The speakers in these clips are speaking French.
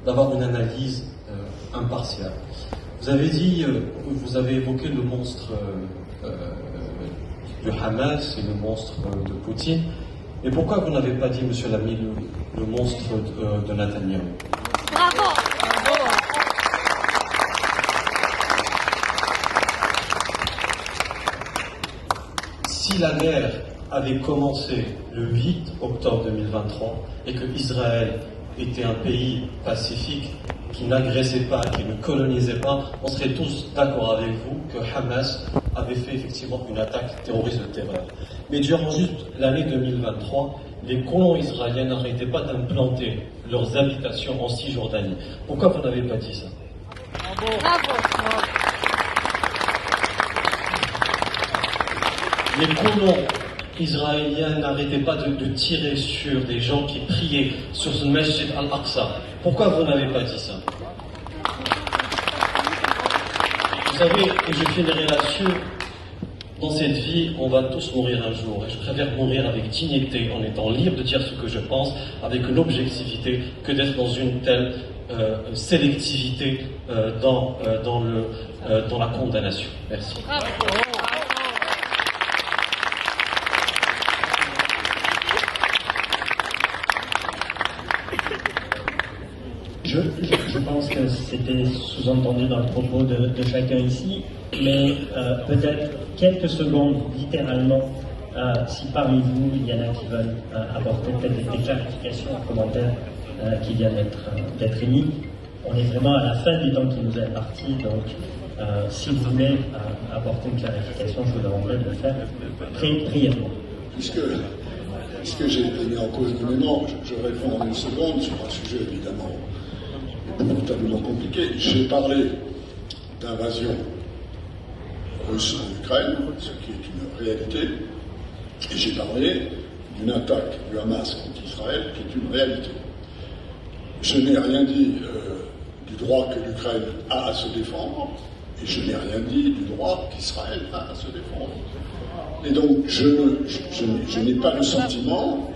d'avoir une analyse impartiale. Vous avez dit, vous avez évoqué le monstre du Hamas et le monstre de Poutine. Mais pourquoi vous n'avez pas dit, monsieur l'ami, le monstre de Netanyahou? Bravo! Si la guerre avait commencé le 8 octobre 2023 et que Israël était un pays pacifique qui n'agressait pas, qui ne colonisait pas, on serait tous d'accord avec vous que Hamas avait fait effectivement une attaque terroriste de terreur. Mais durant juste l'année 2023, les colons israéliens n'arrêtaient pas d'implanter leurs habitations en Cisjordanie. Pourquoi vous n'avez pas dit ça? Bravo! Les colons israéliens n'arrêtaient pas de tirer sur des gens qui priaient sur ce Masjid al-Aqsa. Pourquoi vous n'avez pas dit ça? Vous savez, et je finirai là-dessus, dans cette vie, on va tous mourir un jour. Et je préfère mourir avec dignité, en étant libre de dire ce que je pense, avec une objectivité, que d'être dans une telle sélectivité dans la condamnation. Merci. Bravo. Je pense que c'était sous-entendu dans le propos de chacun ici, mais peut-être quelques secondes, littéralement, si parmi vous, il y en a qui veulent apporter peut-être des clarifications, des commentaires qui viennent d'être émis. On est vraiment à la fin du temps qui nous est imparti, donc si vous voulez apporter une clarification, je vous demanderai de le faire très brièvement. Puisque j'ai été mis en cause nommément, je réponds en une seconde sur un sujet évidemment notablement compliqué. J'ai parlé d'invasion russe en Ukraine, ce qui est une réalité, et j'ai parlé d'une attaque du Hamas contre Israël, qui est une réalité. Je n'ai rien dit du droit que l'Ukraine a à se défendre, et je n'ai rien dit du droit qu'Israël a à se défendre. Et donc, je n'ai pas le sentiment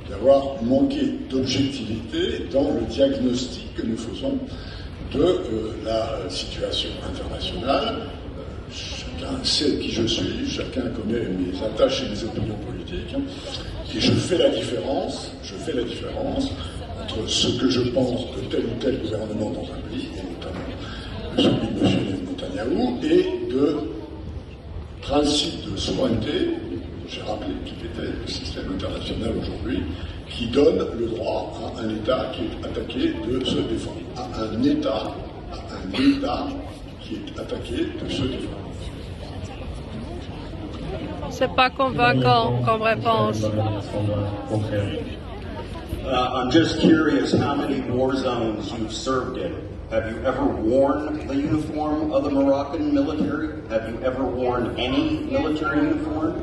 d'avoir manqué d'objectivité dans le diagnostic que nous faisons de la situation internationale. Chacun sait qui je suis, chacun connaît mes attaches et mes opinions politiques, et je fais la différence entre ce que je pense de tel ou tel gouvernement dans un pays, et notamment celui de M. Netanyahou, et de principe de souveraineté, j'ai rappelé qu'il était le système international aujourd'hui, qui donne le droit à un État qui est attaqué de se défendre. À un État qui est attaqué de se défendre. C'est pas convaincant comme réponse. I'm just curious how many war zones you've served in. Have you ever worn the uniform of the Moroccan military? Have you ever worn any military uniform?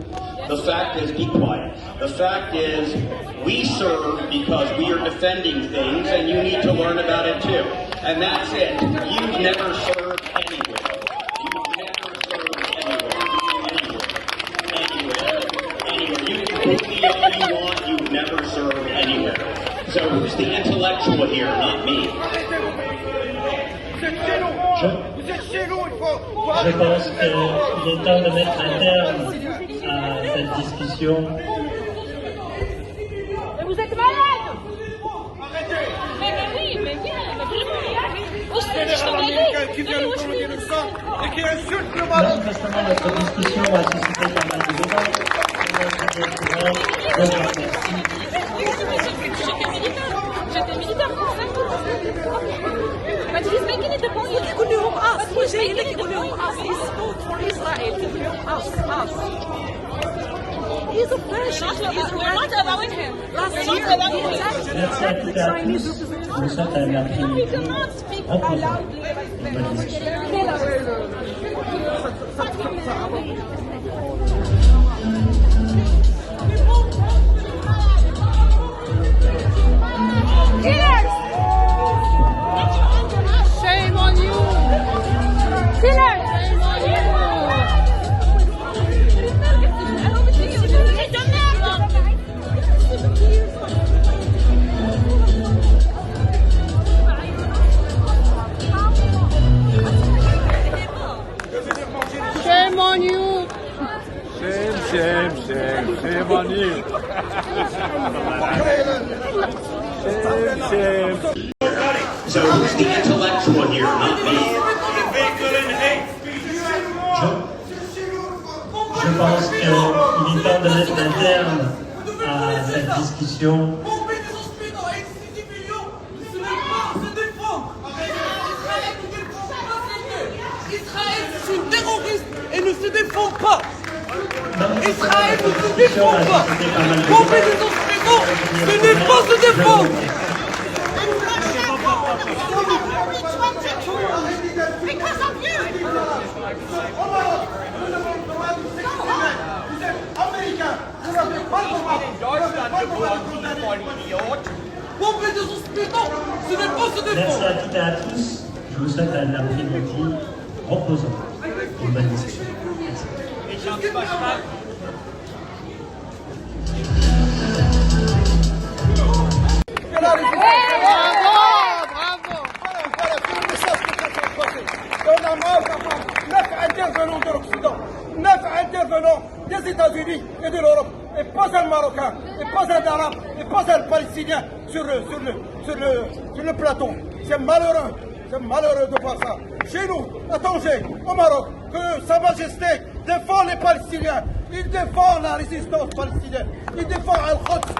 The fact is, be quiet. The fact is, we serve because we are defending things, and you need to learn about it too. And that's it. You've never served anywhere. You've never served anywhere. You can prove me all you want, you've never served anywhere. So who's the intellectual here, not me? Je pense qu'il est temps de mettre un terme à cette discussion. Mais vous êtes malade! Mais oui, mais bien, Manifestement, notre discussion a suscité pas mal de débats. J'étais militaire français. But he's making it a point. كلهم us. وجاي لك كلهم us. He spoke for Israel. كلهم us. He's a fascist. We're not allowing him. Last We're year, not allowing he him. attacked Merci à toutes et à tous. Nous sommes un No, après-midi we cannot speak reposant. loudly. Bonne discussion. Killers! Shame on you! Killers! Shame on you! Et de merde! se défend pas. Israël ne se défend pas. Bomber des autres maisons, ce n'est pas se défendre. Because of you! Bomber des autres maisons, ce n'est pas se Merci défendre. à toutes et à tous. Je vous souhaite un après-midi reposant. Une bonne discussion. Merci. Neuf intervenants des États-Unis et de l'Europe, et pas un Marocain, et pas un Arabe, et pas un Palestinien sur le plateau. C'est malheureux de voir ça. Chez nous, à Tanger, au Maroc, que Sa Majesté défend les Palestiniens, il défend la résistance palestinienne, il défend Al-Quds.